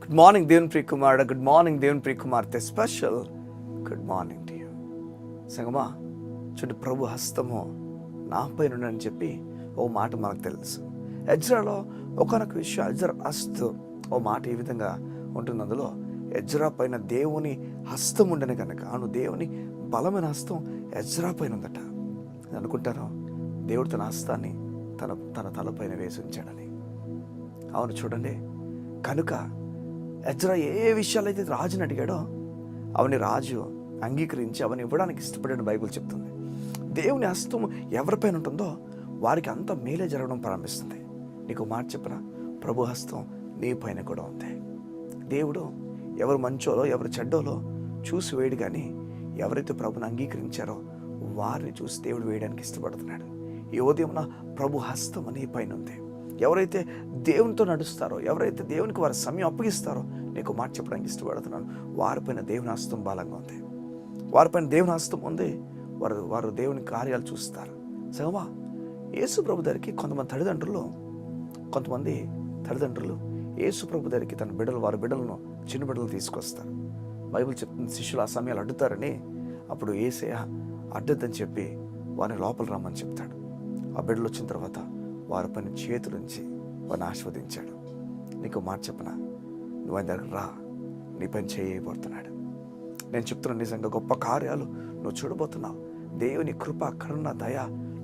Good morning దేవుని ప్రియ కుమారుడు, good morning దేవుని ప్రియ కుమార్తె, special good morning to you. సంగమా చూడు, ప్రభు హస్తము నాపై నుండని చెప్పి ఓ మాట మనకు తెలుసు. ఎజ్రాలో ఒకనొక విషయం, ఎజ్రా హస్తు ఓ మాట ఈ విధంగా ఉంటుంది. అందులో ఎజ్రా పైన దేవుని హస్తం ఉండని కనుక, అవును దేవుని బలమైన హస్తం ఎజ్రా పైన ఉందట. నేను అనుకుంటాను దేవుడు తన హస్తాన్ని తన తలపైన వేసి ఉంచాడని. అవును చూడండి, కనుక ఎజ్రా ఏ విషయాలైతే రాజుని అడిగాడో అవని రాజు అంగీకరించి అవన్నీ ఇవ్వడానికి ఇష్టపడిన బైబిల్ చెప్తుంది. దేవుని హస్తం ఎవరిపైన ఉంటుందో వారికి అంత మేలే జరగడం ప్రారంభిస్తుంది. నీకు మాట చెప్పిన ప్రభు హస్తం నీ పైన కూడా ఉంది. దేవుడు ఎవరు మంచోలో ఎవరు చెడ్డోలో చూసి వేయడు, కానీ ఎవరైతే ప్రభుని అంగీకరించారో వారిని చూసి దేవుడు వేయడానికి ఇష్టపడుతున్నాడు. ఈ ఉదయం ప్రభు హస్తం నీ పైన ఉంది. ఎవరైతే దేవునితో నడుస్తారో, ఎవరైతే దేవునికి వారి సమయం అప్పగిస్తారో, నీకు మాట చెప్పడానికి ఇష్టపడుతున్నాను, వారిపైన దేవుని హస్తం బలంగా ఉంది. వారిపైన దేవుని హస్తం ఉంది. వారు దేవుని కార్యాలు చూస్తారు. సగమా యేసు ప్రభు దగ్గరికి కొంతమంది తల్లిదండ్రులు యేసు ప్రభు దగ్గరికి వారి బిడ్డలను చిన్న బిడ్డలు తీసుకొస్తారు. బైబిల్ చెప్తుంది శిష్యులు ఆ సమయాలు అడ్డుతారని. అప్పుడు యేసయ్య అడ్డొద్దని చెప్పి వారిని లోపల రమ్మని చెప్తాడు. ఆ బిడ్డలు వచ్చిన తర్వాత వారి పైన చేతులుంచి వారిని ఆస్వాదించాడు. నీకు మాట చెప్పనా, నువ్వు ఆయన దగ్గర రా, నీ పైన చేయబోతున్నాడు. నేను చెప్తున్నాను, నిజంగా గొప్ప కార్యాలు నువ్వు చూడబోతున్నావు. దేవుని కృప, కరుణ, దయ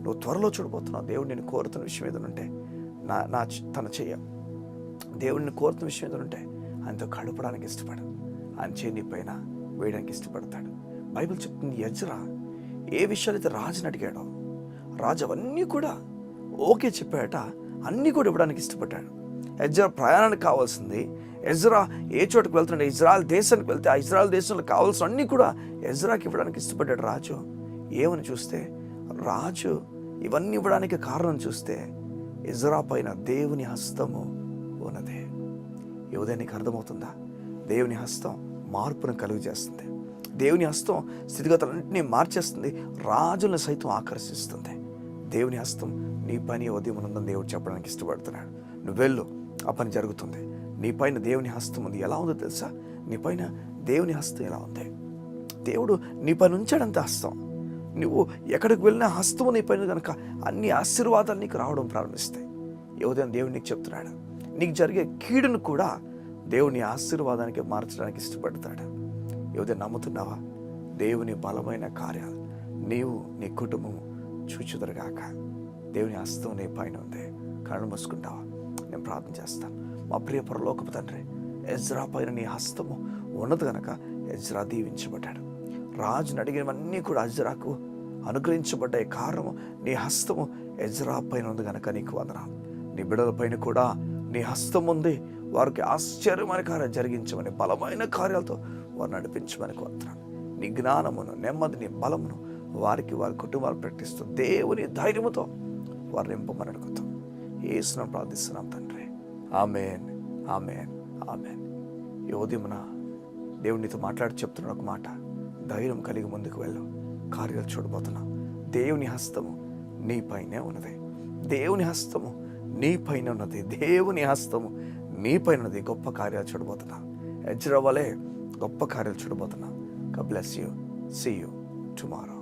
నువ్వు త్వరలో చూడబోతున్నావు. దేవుడు నేను కోరుతున్న విషయం ఏదైనా తన చెయ్య దేవుడిని కోరుతున్న విషయం ఏదైనా ఆయనతో గడపడానికి ఇష్టపడు. ఆయన చేయి నీ పైన వేయడానికి ఇష్టపడతాడు. బైబిల్ చెప్తుంది, ఎజ్రా ఏ విషయాలైతే రాజుని అడిగాడో రాజు అవన్నీ కూడా ఓకే చెప్పాడట. అన్నీ కూడా ఇవ్వడానికి ఇష్టపడ్డాడు. ఎజ్రా ప్రయాణానికి కావాల్సింది, ఎజ్రా ఏ చోటుకు వెళ్తుంటే ఇజ్రాయెల్ దేశానికి వెళ్తే ఆ ఇజ్రాయెల్ దేశంలో కావాల్సిన అన్నీ కూడా ఎజ్రాకి ఇవ్వడానికి ఇష్టపడ్డాడు రాజు. ఏమని చూస్తే, రాజు ఇవన్నీ ఇవ్వడానికి కారణం చూస్తే ఎజ్రా పైన దేవుని హస్తము ఉన్నదే. ఈ ఉదయం నీకు అర్థమవుతుందా? దేవుని హస్తం మార్పును కలుగు చేస్తుంది. దేవుని హస్తం స్థితిగతులన్నింటినీ మార్చేస్తుంది. రాజులను సైతం ఆకర్షిస్తుంది. దేవుని హస్తం నీ పని ఉదయం ఉందని దేవుడు చెప్పడానికి ఇష్టపడుతున్నాడు. నువ్వు వెళ్ళు, ఆ పని జరుగుతుంది. నీ పైన దేవుని హస్తం ఉంది. ఎలా ఉందో తెలుసా? నీ పైన దేవుని హస్తం ఎలా ఉంది? దేవుడు నీ పైన ఉంచాడంత హస్తం. నువ్వు ఎక్కడికి వెళ్ళినా హస్తము నీ పైన కనుక అన్ని ఆశీర్వాదాలు నీకు రావడం ప్రారంభిస్తాయి. ఈ ఉదయం దేవుడు నీకు చెప్తున్నాడు, నీకు జరిగే కీడును కూడా దేవుని ఆశీర్వాదానికి మార్చడానికి ఇష్టపడతాడు. ఈ ఉదయం నమ్ముతున్నావా? దేవుని బలమైన కార్యాలు నీవు నీ కుటుంబము చూచుదరుగాక. దేవుని హస్తం నీ పైన ఉంది. కళ్ళు మూసుకుంటావా? నేను ప్రార్థన చేస్తాను. మా ప్రియ పరలోకపు తండ్రి, ఎజ్రా పైన నీ హస్తము ఉన్నది కనుక ఎజ్రా దీవించబడ్డాడు. రాజుని అడిగినవన్నీ కూడా ఎజ్రాకు అనుగ్రహించబడ్డాయి. కారణము నీ హస్తము ఎజ్రా పైన ఉంది కనుక నీకు వందనాలు. నీ బిడ్డల పైన కూడా నీ హస్తం ఉంది. వారికి ఆశ్చర్యమైన కార్యాలు జరిగించమని, బలమైన కార్యాలతో వారు నడిపించమని కోరుతున్నాను. నీ జ్ఞానమును, నెమ్మదిని, బలమును వారికి వారి కుటుంబాలు ప్రకటిస్తూ దేవుని ధైర్యముతో వారు నింపమని అడుగుతాం. యేసునామమున ప్రార్థిస్తున్నాం తండ్రి. ఆమేన్, ఆమేన్, ఆమేన్. ఈ ఉదయమున దేవుడు నీతో మాట్లాడి చెప్తున్న ఒక మాట, ధైర్యం కలిగి ముందుకు వెళ్ళు, కార్యాలు చూడబోతున్నావు. దేవుని హస్తము నీ పైనే ఉన్నది. దేవుని హస్తము నీ పైన ఉన్నది. దేవుని హస్తము నీ పైన ఉన్నది. గొప్ప కార్యాలు చూడబోతున్నావు. ఎజ్రా వలె గొప్ప కార్యాలు చూడబోతున్నావు. God bless you. See you tomorrow.